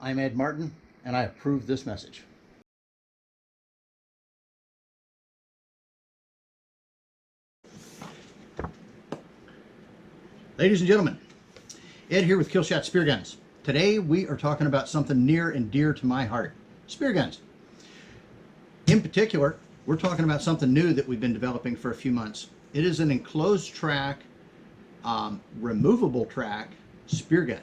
I'm Ed Martin, and I approve this message. Ladies and gentlemen, Ed here with Killshot Spearguns. Today we are talking about something near and dear to my heart, spearguns. In particular, we're talking about something new that we've been developing for a few months. It is an enclosed track, removable track speargun.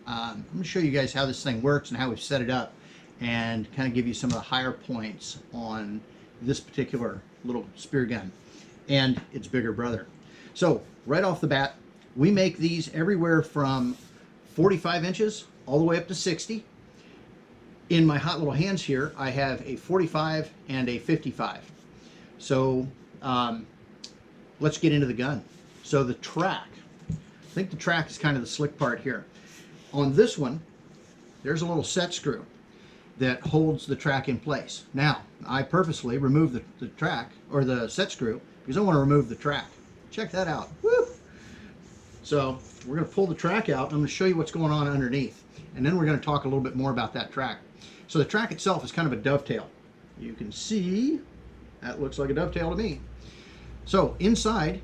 I'm going to show you guys how this thing works and how we've set it up, and kind of give you some of the higher points on this particular little speargun and its bigger brother. So right off the bat, we make these everywhere from 45 inches all the way up to 60. In my hot little hands here, I have a 45 and a 55. So let's get into the gun. So the track, I think the track is kind of the slick part here. On this one, there's a little set screw that holds the track in place. Now, I purposely removed the track, or the set screw, because I want to remove the track. Check that out. Woo! So we're going to pull the track out, and I'm going to show you what's going on underneath. And then we're going to talk a little bit more about that track. So the track itself is kind of a dovetail. You can see that looks like a dovetail to me. So inside,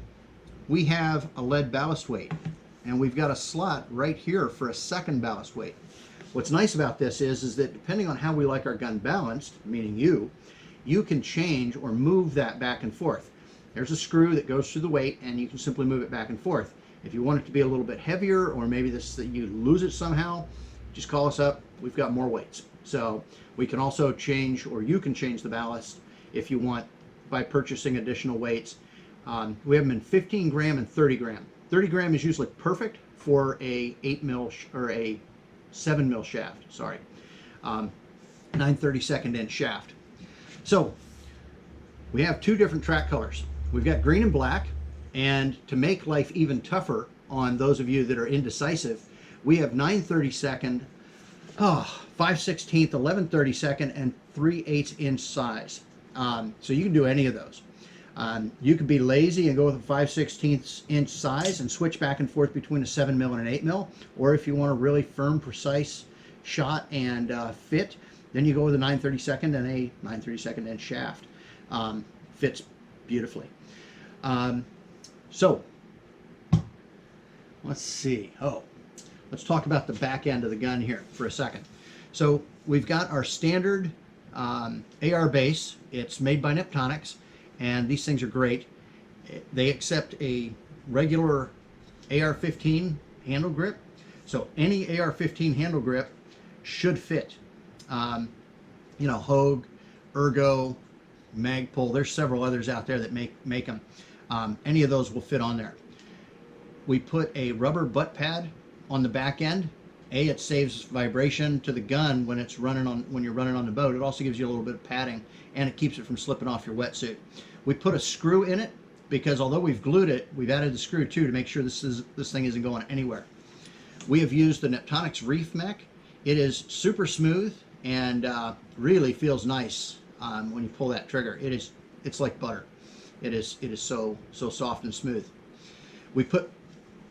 we have a lead ballast weight. And we've got a slot right here for a second ballast weight. What's nice about this is that depending on how we like our gun balanced, meaning you can change or move that back and forth. There's a screw that goes through the weight, and you can simply move it back and forth. If you want it to be a little bit heavier, or maybe you lose it somehow, just call us up. We've got more weights. So we can also change, or you can change the ballast if you want, by purchasing additional weights. We have them in 15 gram and 30 gram. 30 gram is usually perfect for a 8 mil or a 7 mil shaft, sorry. 9/32 inch shaft. So we have two different track colors. We've got green and black, and to make life even tougher on those of you that are indecisive, we have 9/32, 5/16, 11/32, and 3/8 inch size. So you can do any of those. You could be lazy and go with a 5/16 inch size and switch back and forth between a 7 mil and an 8 mil. Or if you want a really firm, precise shot and fit, then you go with a 9/32 and a 9/32 inch shaft. Fits beautifully. So let's see. Let's talk about the back end of the gun here for a second. So we've got our standard AR base. It's made by Neptonics. And these things are great. They accept a regular AR-15 handle grip. So any AR-15 handle grip should fit. You know, Hogue, Ergo, Magpul, there's several others out there that make them. Any of those will fit on there. We put a rubber butt pad on the back end. It saves vibration to the gun when you're running on the boat. It also gives you a little bit of padding, and it keeps it from slipping off your wetsuit. We put a screw in it because although we've glued it, we've added the screw too to make sure this thing isn't going anywhere. We have used the Neptonics Reef Mech. It is super smooth and really feels nice when you pull that trigger. It's like butter. It is so soft and smooth. We put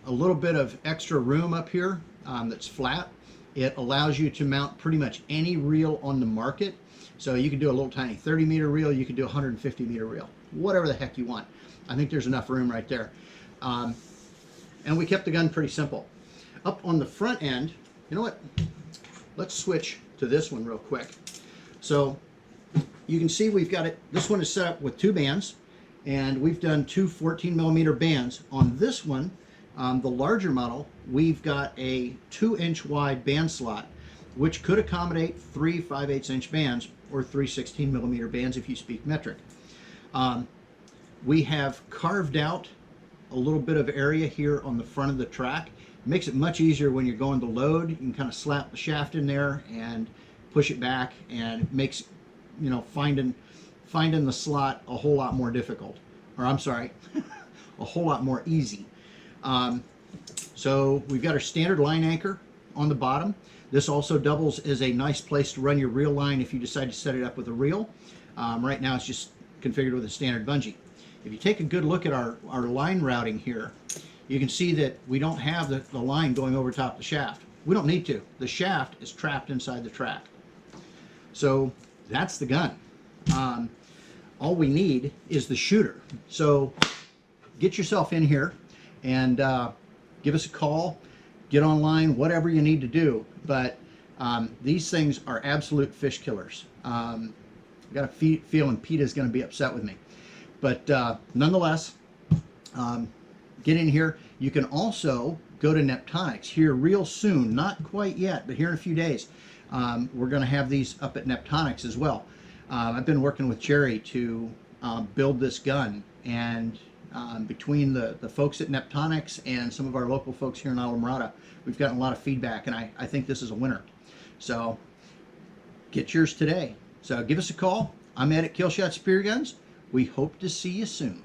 a little bit of extra room up here that's flat. It allows you to mount pretty much any reel on the market. So you can do a little tiny 30 meter reel, you can do a 150 meter reel, whatever the heck you want. I think there's enough room right there. And we kept the gun pretty simple. Up on the front end, you know what? Let's switch to this one real quick. So you can see we've got it, this one is set up with two bands, and we've done two 14 millimeter bands. On this one, the larger model, we've got a 2-inch wide band slot, which could accommodate 3 5/8 inch bands or 3 16 millimeter bands if you speak metric. We have carved out a little bit of area here on the front of the track. It makes it much easier when you're going to load. You can kind of slap the shaft in there and push it back, and it makes, you know, finding the slot a whole lot more difficult. Or I'm sorry, a whole lot more easy. So we've got our standard line anchor on the bottom. This also doubles as a nice place to run your reel line if you decide to set it up with a reel. Right now it's just configured with a standard bungee. If you take a good look at our line routing here, you can see that we don't have the line going over top the shaft. We don't need to. The shaft is trapped inside the track. So that's the gun. All we need is the shooter. So get yourself in here and give us a call, get online, whatever you need to do. But these things are absolute fish killers. I've got a feeling PETA's going to be upset with me. But nonetheless, get in here. You can also go to Neptonics here real soon, not quite yet, but here in a few days. We're going to have these up at Neptonics as well. I've been working with Jerry to build this gun, and between the folks at Neptonics and some of our local folks here in Islamorada, we've gotten a lot of feedback, and I think this is a winner. So get yours today. So give us a call. I'm Ed at Killshot Spearguns. We hope to see you soon.